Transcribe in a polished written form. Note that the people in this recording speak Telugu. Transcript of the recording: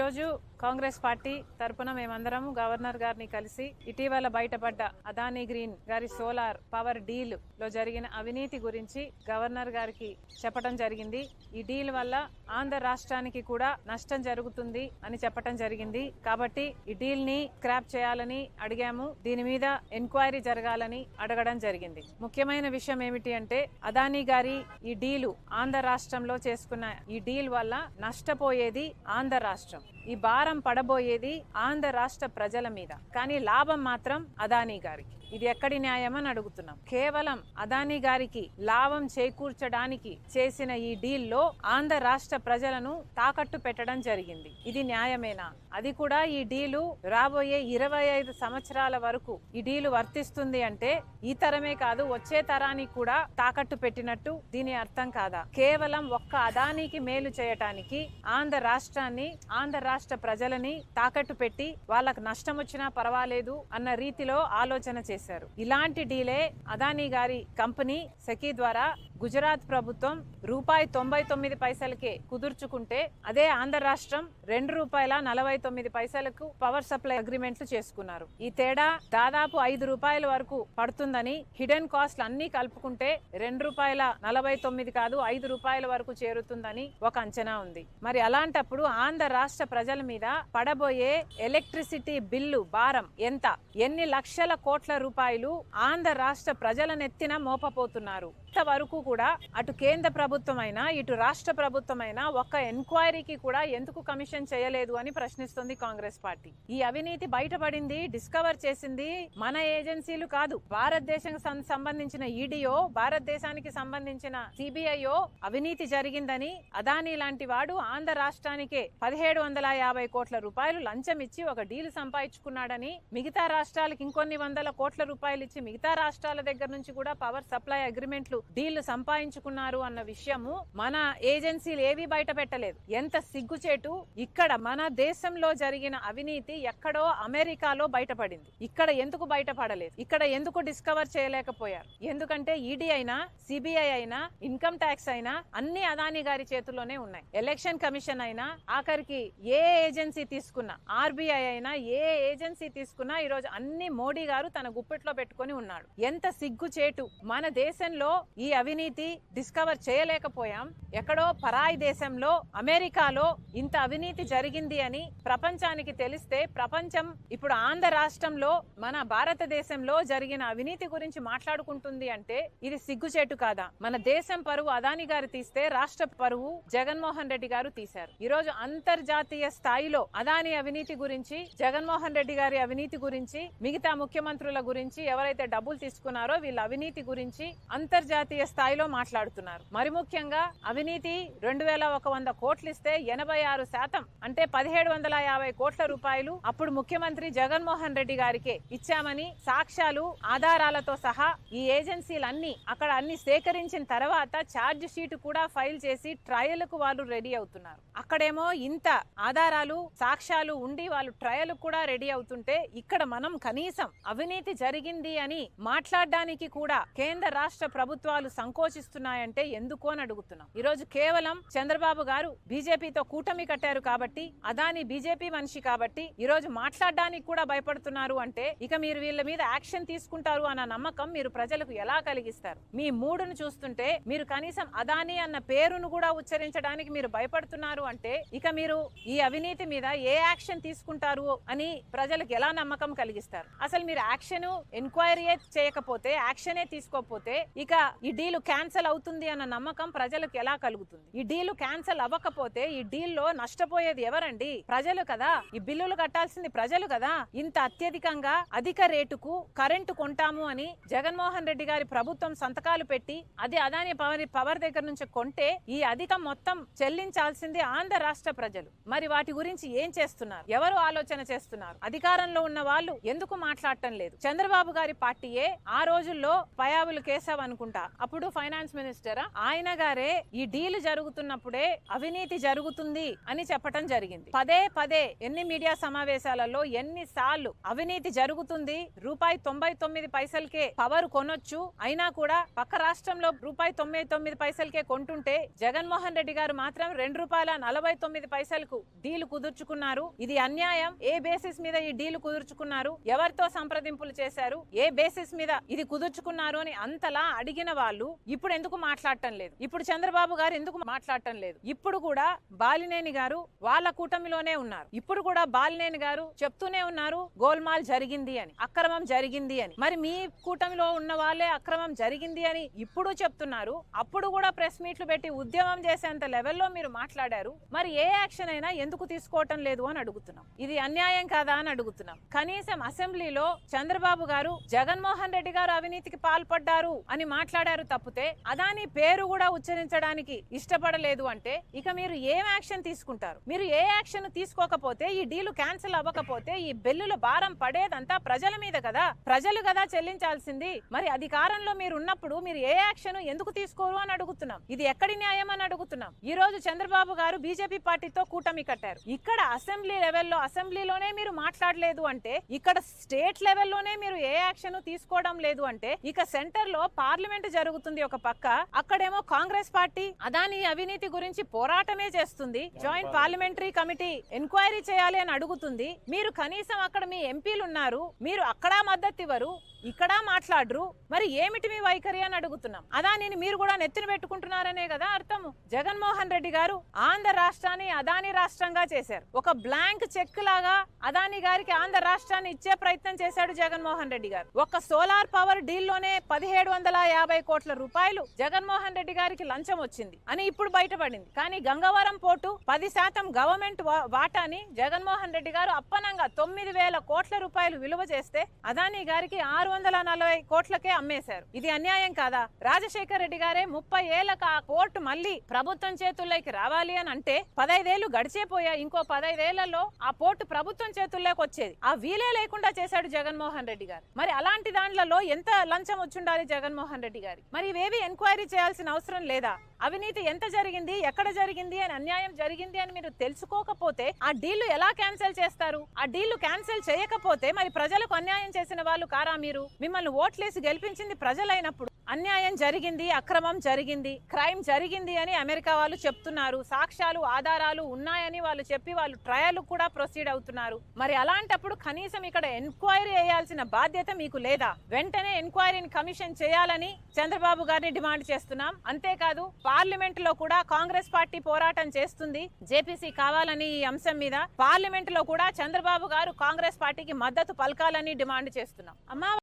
ఈరోజు కాంగ్రెస్ పార్టీ తరపున మేమందరం గవర్నర్ గారిని కలిసి ఇటీవల బయటపడ్డ అదానీ గ్రీన్ గారి సోలార్ పవర్ డీల్ లో జరిగిన అవినీతి గురించి గవర్నర్ గారికి చెప్పడం జరిగింది. ఈ డీల్ వల్ల ఆంధ్ర రాష్ట్రానికి కూడా నష్టం జరుగుతుంది అని చెప్పడం జరిగింది. కాబట్టి ఈ డీల్ ని స్క్రాప్ చేయాలని అడిగాము. దీని మీద ఎంక్వైరీ జరగాలని అడగడం జరిగింది. ముఖ్యమైన విషయం ఏమిటి అంటే అదానీ గారి ఈ డీలు ఆంధ్ర రాష్ట్రంలో చేసుకున్న ఈ డీల్ వల్ల నష్టపోయేది ఆంధ్ర రాష్ట్రం. ఈ భారం పడబోయేది ఆంధ్ర రాష్ట్ర ప్రజల మీద. కానీ లాభం మాత్రం అదానీ గారికి. ఇది ఎక్కడి న్యాయం అని అడుగుతున్నాం. కేవలం అదానీ గారికి లాభం చేకూర్చడానికి చేసిన ఈ డీల్ లో ఆంధ్ర రాష్ట్ర ప్రజలను తాకట్టు పెట్టడం జరిగింది. ఇది న్యాయమేనా? అది కూడా ఈ డీలు రాబోయే 25 సంవత్సరాల వరకు ఈ డీలు వర్తిస్తుంది అంటే ఈ తరమే కాదు వచ్చే తరానికి కూడా తాకట్టు పెట్టినట్టు దీని అర్థం కాదా? కేవలం ఒక్క అదానీకి మేలు చేయటానికి ఆంధ్ర రాష్ట్రాన్ని ఆంధ్ర రాష్ట్ర ప్రజలని తాకట్టు పెట్టి వాళ్ళకు నష్టం వచ్చినా పర్వాలేదు అన్న రీతిలో ఆలోచన చేశారు. ఇలాంటి డీలే అదానీ గారి కంపెనీ సెకీ ద్వారా గుజరాత్ ప్రభుత్వం ₹99 కుదుర్చుకుంటే అదే ఆంధ్ర రాష్ట్రం ₹2.49 పవర్ సప్లై అగ్రిమెంట్లు చేసుకున్నారు. ఈ తేడా దాదాపు ₹5 వరకు పడుతుందని, హిడెన్ కాస్ట్ అన్ని కలుపుకుంటే ₹2.49 కాదు ₹5 వరకు చేరుతుందని ఒక అంచనా ఉంది. మరి అలాంటప్పుడు ఆంధ్ర రాష్ట్ర ప్రజల మీద పడబోయే ఎలక్ట్రిసిటీ బిల్లు భారం ఎంత? ఎన్ని లక్షల కోట్ల రూపాయలు ఆంధ్ర రాష్ట్ర ప్రజల నెత్తిన మోపపోతున్నారు? ఇంతవరకు కూడా అటు కేంద్ర ప్రభుత్వం అయినా ఇటు రాష్ట్ర ప్రభుత్వం అయినా ఒక్క ఎంక్వైరీకి కూడా ఎందుకు కమిషన్ చేయలేదు అని ప్రశ్నిస్తుంది కాంగ్రెస్ పార్టీ. ఈ అవినీతి బయటపడింది, డిస్కవర్ చేసింది మన ఏజెన్సీలు కాదు. భారతదేశానికి సంబంధించిన ఈడీఓ, భారతదేశానికి సంబంధించిన సిబిఐఓ అవినీతి జరిగిందని అదానీ లాంటి వాడు ఆంధ్ర రాష్ట్రానికే 1750 కోట్ల రూపాయలు లంచం ఇచ్చి ఒక డీల్ సంపాదించుకున్నాడని, మిగతా రాష్ట్రాలకు ఇంకొన్ని వందల కోట్ల రూపాయలు ఇచ్చి మిగతా రాష్ట్రాల దగ్గర నుంచి కూడా పవర్ సప్లై అగ్రిమెంట్లు డీళ్లు సంపాదించుకున్నారు అన్న విషయము మన ఏజెన్సీలు ఏవి బయట పెట్టలేదు. ఎంత సిగ్గుచేటు! ఇక్కడ మన దేశంలో జరిగిన అవినీతి ఎక్కడో అమెరికాలో బయటపడింది. ఇక్కడ ఎందుకు బయటపడలేదు? ఇక్కడ ఎందుకు డిస్కవర్ చేయలేకపోయారు? ఎందుకంటే ఈడీ అయినా సిబిఐ అయినా ఇన్కమ్ ట్యాక్స్ అయినా అన్ని అదానీ గారి చేతుల్లోనే ఉన్నాయి. ఎలక్షన్ కమిషన్ అయినా ఆఖరికి ఏ ఏజెన్సీ తీసుకున్నా, ఆర్బీఐ అయినా ఏ ఏజెన్సీ తీసుకున్నా ఈరోజు అన్ని మోడీ గారు తన గుప్పెట్లో పెట్టుకుని ఉన్నాడు. ఎంత సిగ్గుచేటు! మన దేశంలో ఈ అవినీతి డిస్కవర్ చేయలేకపోయాం. ఎక్కడో పరాయి దేశంలో అమెరికాలో ఇంత అవినీతి జరిగింది అని ప్రపంచానికి తెలిస్తే ప్రపంచం ఇప్పుడు ఆంధ్ర రాష్ట్రంలో మన భారతదేశంలో జరిగిన అవినీతి గురించి మాట్లాడుకుంటుంది అంటే ఇది సిగ్గుచేటు కాదా? మన దేశం పరువు అదానీ గారు తీస్తే రాష్ట్ర పరువు జగన్మోహన్ రెడ్డి గారు తీశారు. ఈ రోజు అంతర్జాతీయ స్థాయిలో అదానీ అవినీతి గురించి, జగన్మోహన్ రెడ్డి గారి అవినీతి గురించి, మిగతా ముఖ్యమంత్రుల గురించి, ఎవరైతే డబ్బులు తీసుకున్నారో వీళ్ళ అవినీతి గురించి అంతర్జాతీయ స్థాయిలో మాట్లాడుతున్నారు. మరి ముఖ్యంగా అవినీతి 2100 కోట్లు ఇస్తే 86% అంటే 1750 కోట్ల రూపాయలు అప్పుడు ముఖ్యమంత్రి జగన్మోహన్ రెడ్డి గారికే ఇచ్చామని సాక్ష్యాలు, ఆధారాలతో సహా ఈ ఏజెన్సీలన్నీ అక్కడ అన్ని సేకరించిన తర్వాత ఛార్జ్ షీట్ కూడా ఫైల్ చేసి ట్రయల్ కు వాళ్ళు రెడీ అవుతున్నారు. అక్కడేమో ఇంత ఆధారాలు, సాక్ష్యాలు ఉండి వాళ్ళు ట్రయల్ కూడా రెడీ అవుతుంటే ఇక్కడ మనం కనీసం అవినీతి జరిగింది అని మాట్లాడడానికి కూడా కేంద్ర రాష్ట్ర ప్రభుత్వాలు సంకోచిస్తున్నాయంటే ఎందుకు అని అడుగుతున్నాం. ఈ రోజు కేవలం చంద్రబాబు గారు బీజేపీతో కూటమి కట్టారు కాబట్టి, అదానీ బీజేపీ మనిషి కాబట్టి ఈ రోజు మాట్లాడడానికి కూడా భయపడుతున్నారు అంటే ఇక మీరు వీళ్ళ మీద యాక్షన్ తీసుకుంటారు అన్న నమ్మకం మీరు ప్రజలకు ఎలా కలిగిస్తారు? మీ మూడును చూస్తుంటే మీరు కనీసం అదానీ అన్న పేరును కూడా ఉచ్చరించడానికి మీరు భయపడుతున్నారు అంటే ఇక మీరు ఈ అవినీతి మీద ఏ యాక్షన్ తీసుకుంటారు అని ప్రజలకు ఎలా నమ్మకం కలిగిస్తారు? అసలు మీరు యాక్షన్ ఎంక్వైరీ చేయకపోతే, యాక్షనే తీసుకోకపోతే ఇక ఈ డీలు క్యాన్సల్ అవుతుంది అన్న నమ్మకం ప్రజలకు ఎలా కలుగుతుంది? ఈ డీలు క్యాన్సల్ అవ్వకపోతే ఈ డీల్లో నష్టపోయేది ఎవరండి? ప్రజలు కదా. ఈ బిల్లులు కట్టాల్సింది ప్రజలు కదా. ఇంత అత్యధికంగా అధిక రేటుకు కరెంటు కొంటాము అని జగన్మోహన్ రెడ్డి గారి ప్రభుత్వం సంతకాలు పెట్టి అది అదానీ పవర్ దగ్గర నుంచి కొంటే ఈ అధికం మొత్తం చెల్లించాల్సింది ఆంధ్ర రాష్ట్ర ప్రజలు. మరి వాటి గురించి ఏం చేస్తున్నారు? ఎవరు ఆలోచన చేస్తున్నారు? అధికారంలో ఉన్న వాళ్ళు ఎందుకు మాట్లాడటం లేదు? చంద్రబాబు గారి పార్టీయే ఆ రోజుల్లో పయావులు కేశవ్ అనుకుంటా, అప్పుడు ఫైనాన్స్ మినిస్టర్, ఆయన ఆయన గారే ఈ డీల్ జరుగుతున్నప్పుడే అవినీతి జరుగుతుంది అని చెప్పటం జరిగింది. పదే పదే ఎన్ని మీడియా సమావేశాలలో ఎన్నిసార్లు అవినీతి జరుగుతుంది, ₹99 పవర్ కొనొచ్చు, అయినా కూడా పక్క రాష్ట్రంలో ₹99 కొంటుంటే జగన్మోహన్ రెడ్డి గారు మాత్రం ₹2.49 డీల్ కుదుర్చుకున్నారు. ఇది అన్యాయం. ఏ బేసిస్ మీద ఈ డీల్ కుదుర్చుకున్నారు, ఎవరితో సంప్రదింపులు చేశారు, ఏ బేసిస్ మీద ఇది కుదుర్చుకున్నారు అని అంతలా అడిగిన వాళ్ళు ఇప్పుడు ఎందుకు మాట్లాడటం లేదు? ఇప్పుడు చంద్రబాబు గారు ఎందుకు మాట్లాడటం లేదు? ఇప్పుడు కూడా బాలినేని గారు వాళ్ళ కూటమిలోనే ఉన్నారు. ఇప్పుడు కూడా బాలినేని గారు చెప్తూనే ఉన్నారు గోల్మాల్ జరిగింది అని, అక్రమం జరిగింది అని. మరి మీ కూటమిలో ఉన్న వాళ్ళే అక్రమం జరిగింది అని ఇప్పుడు చెప్తున్నారు. అప్పుడు కూడా ప్రెస్ మీట్లు పెట్టి ఉద్యమం చేసేంత లెవెల్లో మీరు మాట్లాడారు. మరి ఏ యాక్షన్ అయినా ఎందుకు తీసుకోవటం లేదు అని అడుగుతున్నాం. ఇది అన్యాయం కాదా అని అడుగుతున్నాం. కనీసం అసెంబ్లీలో చంద్రబాబు గారు జగన్మోహన్ రెడ్డి గారు అవినీతికి పాల్పడ్డారు అని మాట్లాడారు తప్పితే అదాని పేరు కూడా ఉచ్చరించడానికి ఇష్టపడలేదు అంటే ఇక మీరు ఏం యాక్షన్ తీసుకుంటారు? మీరు ఏ యాక్షన్ తీసుకోకపోతే, ఈ డీలు క్యాన్సిల్ అవ్వకపోతే ఈ బిల్లుల భారం పడేదంతా ప్రజల మీద కదా, ప్రజలు కదా చెల్లించాల్సింది. మరి అధికారంలో మీరు ఉన్నప్పుడు మీరు ఏ యాక్షన్ ఎందుకు తీసుకోరు అని అడుగుతున్నాం. ఇది ఎక్కడి న్యాయం అని అడుగుతున్నాం. ఈ రోజు చంద్రబాబు గారు బీజేపీ పార్టీతో కూటమి కట్టారు. ఇక్కడ అసెంబ్లీ లెవెల్లో అసెంబ్లీలోనే మీరు మాట్లాడలేదు అంటే, ఇక్కడ స్టేట్ లెవెల్లోనే మీరు ఏ యాక్షన్ తీసుకోవడం లేదు అంటే, ఇక సెంటర్ లో పార్లమెంట్ జరుగుతుంది ఒక పక్క, అక్కడేమో కాంగ్రెస్ పార్టీ అదాని అవినీతి గురించి పోరాటమే చేస్తుంది. జాయింట్ పార్లమెంటరీ కమిటీ ఎంక్వైరీ చేయాలి అని అడుగుతుంది. మీరు కనీసం అక్కడ మీ ఎంపీలు ఉన్నారు, మీరు అక్కడ మద్దతు ఇవ్వరు, ఇక్కడ మాట్లాడరు. మరి ఏమిటి మీ వైఖరి అని అడుగుతున్నాం. అదానిని మీరు కూడా నెత్తిన పెట్టుకుంటున్నారనే కదా అర్థము. జగన్మోహన్ రెడ్డి గారు ఆంధ్ర రాష్ట్రాన్ని అదాని రాష్ట్రంగా చేశారు. ఒక బ్లాంక్ చెక్ లాగా అదాని గారికి ఆంధ్ర రాష్ట్రాన్ని ఇచ్చే ప్రయత్నం చేశాడు జగన్మోహన్ రెడ్డి గారు. ఒక సోలార్ పవర్ డీల్ లోనే 1750 కోట్ల రూపాయలు జగన్మోహన్ రెడ్డి గారికి లంచం వచ్చింది అని ఇప్పుడు బయటపడింది. కానీ గంగవరం పోర్టు 10% గవర్నమెంట్ వాటాని జగన్మోహన్ రెడ్డి గారు అప్పనంగా 9,000 కోట్ల రూపాయలు విలువ చేస్తే అదాని గారికి 640 కోట్లకే అమ్మేశారు. ఇది అన్యాయం కాదా? రాజశేఖర్ రెడ్డి గారే 30 ఏళ్లకు ఆ పోర్టు మళ్ళీ ప్రభుత్వం చేతుల్లోకి రావాలి అని అంటే 15 ఏళ్లు గడిచేపోయా. ఇంకో 15 ఏళ్లలో ఆ పోర్టు ప్రభుత్వం చేతుల్లోకి వచ్చేది. ఆ వీలే లేకుండా చేశాడు జగన్మోహన్ రెడ్డి గారు. మరి అలాంటి దాంట్లో ఎంత లంచం వచ్చుండాలి జగన్మోహన్ రెడ్డి గారి? మరి ఇవేవి ఎంక్వైరీ చేయాల్సిన అవసరం లేదా? అవినీతి ఎంత జరిగింది, ఎక్కడ జరిగింది అని, అన్యాయం జరిగింది అని మీరు తెలుసుకోకపోతే ఆ డీళ్లు ఎలా క్యాన్సిల్ చేస్తారు? ఆ డీళ్లు క్యాన్సిల్ చేయకపోతే మరి ప్రజలకు అన్యాయం చేసిన వాళ్ళు కారా మీరు? మిమ్మల్ని ఓట్లేసి గెలిపించింది ప్రజలైనప్పుడు అన్యాయం జరిగింది, అక్రమం జరిగింది, క్రైమ్ జరిగింది అని అమెరికా వాళ్ళు చెప్తున్నారు. సాక్ష్యాలు, ఆధారాలు ఉన్నాయని వాళ్ళు చెప్పి వాళ్ళు ట్రయల్ కూడా ప్రొసీడ్ అవుతున్నారు. మరి అలాంటప్పుడు కనీసం ఇక్కడ ఎంక్వైరీ చేయాల్సిన బాధ్యత మీకు లేదా? వెంటనే ఎంక్వైరీని కమిషన్ చేయాలని చంద్రబాబు గారిని డిమాండ్ చేస్తున్నాం. అంతేకాదు పార్లమెంట్ లో కూడా కాంగ్రెస్ పార్టీ పోరాటం చేస్తుంది జేపీసీ కావాలని ఈ అంశం మీద. పార్లమెంట్ లో కూడా చంద్రబాబు గారు కాంగ్రెస్ పార్టీకి మద్దతు పలకాలని డిమాండ్ చేస్తున్నాం. అమ్మా